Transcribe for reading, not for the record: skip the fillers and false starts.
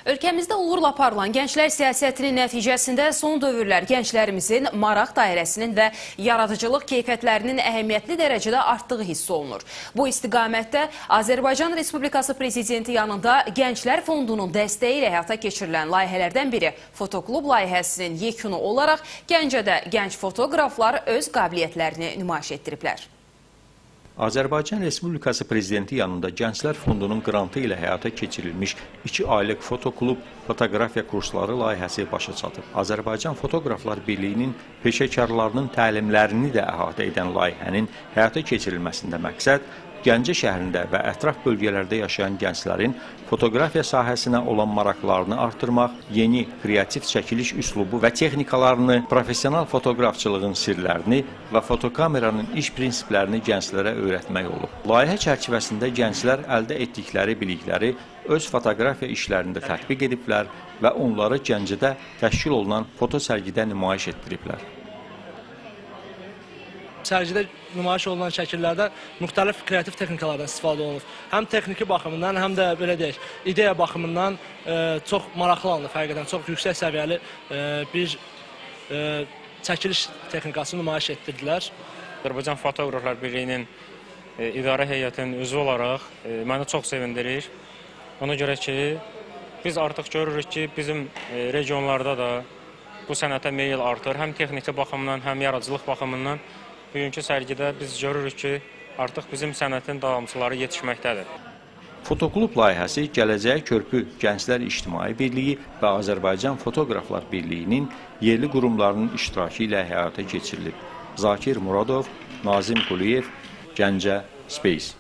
Ölkəmizdə uğurla aparılan gənclər siyasətinin nəticəsində son dövrlər gənclərimizin maraq dairəsinin və yaradıcılıq keyfiyyətlərinin əhəmiyyətli dərəcədə artdığı hiss olunur. Bu istiqamətdə Azərbaycan Respublikası Prezidenti yanında Gənclər Fondunun dəstəyi ilə həyata keçirilən layihələrdən biri Fotoklub layihəsinin yekunu olaraq Gəncədə gənc fotoqraflar öz qabiliyyətlərini nümayiş etdiriblər. Azərbaycan Respublikası Prezidenti yanında Gənclər Fondunun qrantı ilə həyata keçirilmiş 2 aylıq fotoklub fotoqrafiya kursları layihəsi başa çatıb. Azərbaycan Fotoqraflar Birliyinin peşəkarlarının təlimlərini də əhatə edən layihənin həyata keçirilməsində məqsəd Gəncə şəhərində və ətraf bölgələrdə yaşayan gənclərin fotoqrafiya sahəsinə olan maraqlarını artırmaq, yeni kreativ çəkiliş üslubu və texnikalarını, professional fotoqrafçılığın sirlərini və fotokameranın iş prinsiplərini gənclərə öyrətmək olub. Layihə çərçivəsində gənclər əldə etdikləri bilikləri öz fotoqrafiya işlərində tətbiq ediblər və onları Gəncədə təşkil olunan fotosərgidə nümayiş etdiriblər. Sərgidə nümayiş olunan şəkillərdə müxtəlif kreativ texnikalardan istifadə olunur. Həm texniki baxımından, həm də belə deyək, ideya baxımından çox maraqlı alınır, həqiqətən çox yüksək səviyyəli bir çəkiliş texnikası nümayiş etdirdilər. Azərbaycan Fotoqraflar Birliyinin idarə heyətinin üzvü olaraq məni çox sevindirir. Ona görə ki, biz artıq görürük ki, bizim regionlarda da bu sənətə meyil artır. Həm texniki baxımından, həm yaradıcılıq baxımından. Bugünkü sərgidə biz görürük ki, artıq bizim sənətin davamçıları yetişməkdədir. Fotoklub layihəsi Gələcəyə Körpü Gənclər İctimai Birliyi və Azərbaycan Fotoqraflar Birliyinin yerli qurumlarının iştirakı ilə həyata keçirilib. Zakir Muradov, Nazim Quliyev, Gəncə Space.